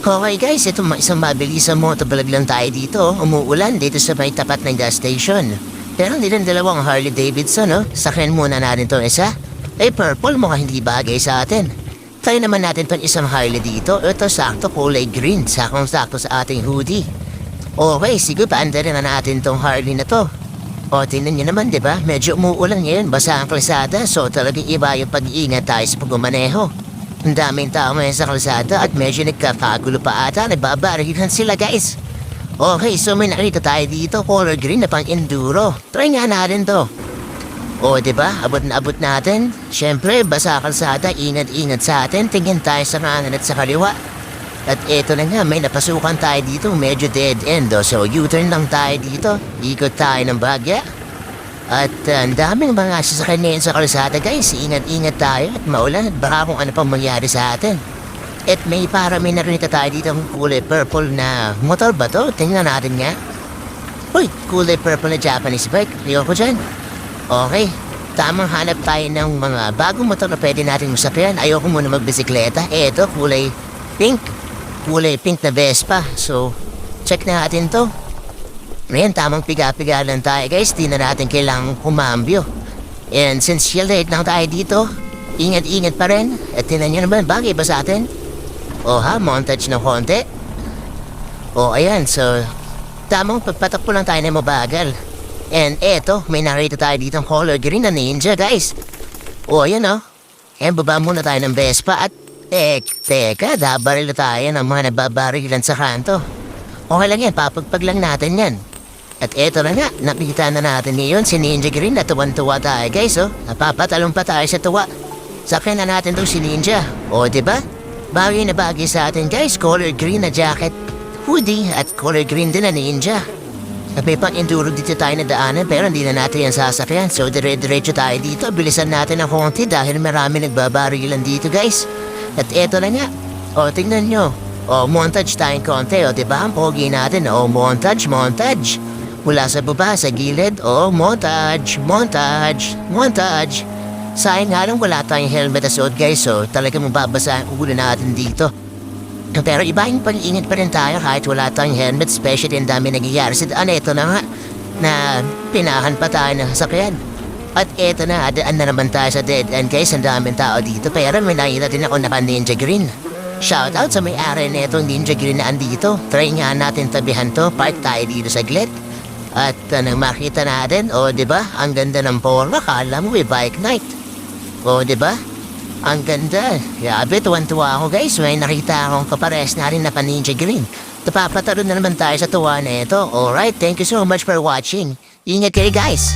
Okay guys, ito isang mabilisang motovlog lang tayo dito. Umuulan dito sa may tapat ng gas station. Pero hindi lang dalawang Harley Davidson, no? Sakyan muna natin to isa. Purple mukhang hindi bagay sa atin. Tayo naman natin pang isang Harley dito. Ito sakto kulay green, sakto sa ating hoodie. Okay, sige paanda rin na natin tong Harley na to. O, tingnan nyo naman, di ba? Medyo umuulan ngayon, basa ang kalsada. So, talagang iba yung pag-iingat tayo sa pagmamaneho. Ang daming tao ngayon sa kalsada at medyo nagkakagulo pa ata. Nagbabarilan sila, guys. Okay, so may nakita tayo dito. Color green na pang enduro. Try nga natin to. O, di ba? Abot na abot natin. Siyempre, basa kalsada. Ingat-ingat sa atin. Tingin tayo sa kanan at sa kaliwa. At eto na nga, may napasukan tayo dito, medyo dead end. So, U-turn lang tayo dito. Ikot tayo ng bagya. At ang daming mga sasakyan ngayon sa kalsada, guys. Ingat-ingat tayo at maulan at baka kung ano pang mangyari sa atin. At may nakita tayo dito ng kulay purple na motor ba to? Tingnan natin nga. Uy, kulay purple na Japanese bike. Ayoko dyan. Okay, tamang hanap tayo ng mga bagong motor na pwede natin masakyan. Ayoko muna magbisikleta. Eto, kulay pink. Kulay pink na Vespa. So, check na natin to. Ngayon, tamang piga-piga lang tayo, guys. Di na natin kailangang kumambyo. And since shielded lang tayo dito, ingat-ingat pa rin. At tinan nyo naman, bagay ba sa atin? O ha, montage na konti. O, ayan. So, tamang pagpatakpo lang tayo na mabagal. And eto, may nakita tayo dito ng color green na ninja, guys. O, ayan o. Ayan, baba muna tayo ng Vespa at teka, dabaril tayo ng mga nababarilan sa kanto. Okay lang yan, papagpag lang natin yan. At eto na nga, nakita na natin ngayon si Ninja Green na tuwan-tuwa tayo, guys, oh. Napapatalong pa tayo sa tuwa. Sakyan na natin itong si Ninja. O, diba? Bagay na bagay sa atin, guys. Color green na jacket, hoodie, at color green din na Ninja. At may pang-enduro dito tayo na daanan pero hindi na natin yan sasakyan. So, dire-diretso tayo dito. Bilisan natin ang konti dahil marami nagbabarilan dito, guys. At eto na nga. O, tingnan nyo. O, montage tayong konti. O, diba? Ang pogi natin. O, montage. Mula sa baba, sa gilid. O, montage. Sayang nga lang wala tayong helmet na suot, guys. So, talagang mababasa ang ulo natin dito. Pero iba yung pag-iingat pa rin tayo kahit wala tayong helmet. Especially ang dami nangyayari sa daan. Eto na nga. Na pinahan pa tayo ng sasakyan. At eto na, daan na naman tayo sa dead end, guys. Ang daming tao dito. Pero may nakita din ako na Ninja Green. Shoutout sa may-ari na itong Ninja Green na andito. Try nga natin tabihan to. Park tayo dito saglit. At nang makita natin, o diba? Ang ganda ng forma. Kala mo bike night. O diba? Ang ganda. Grabe, tuwan-tuwa ako, guys. May nakita akong kapares na rin na Ninja Green. Napapataro na naman tayo sa tuwa na ito. Alright, thank you so much for watching. Ingat kayo, guys.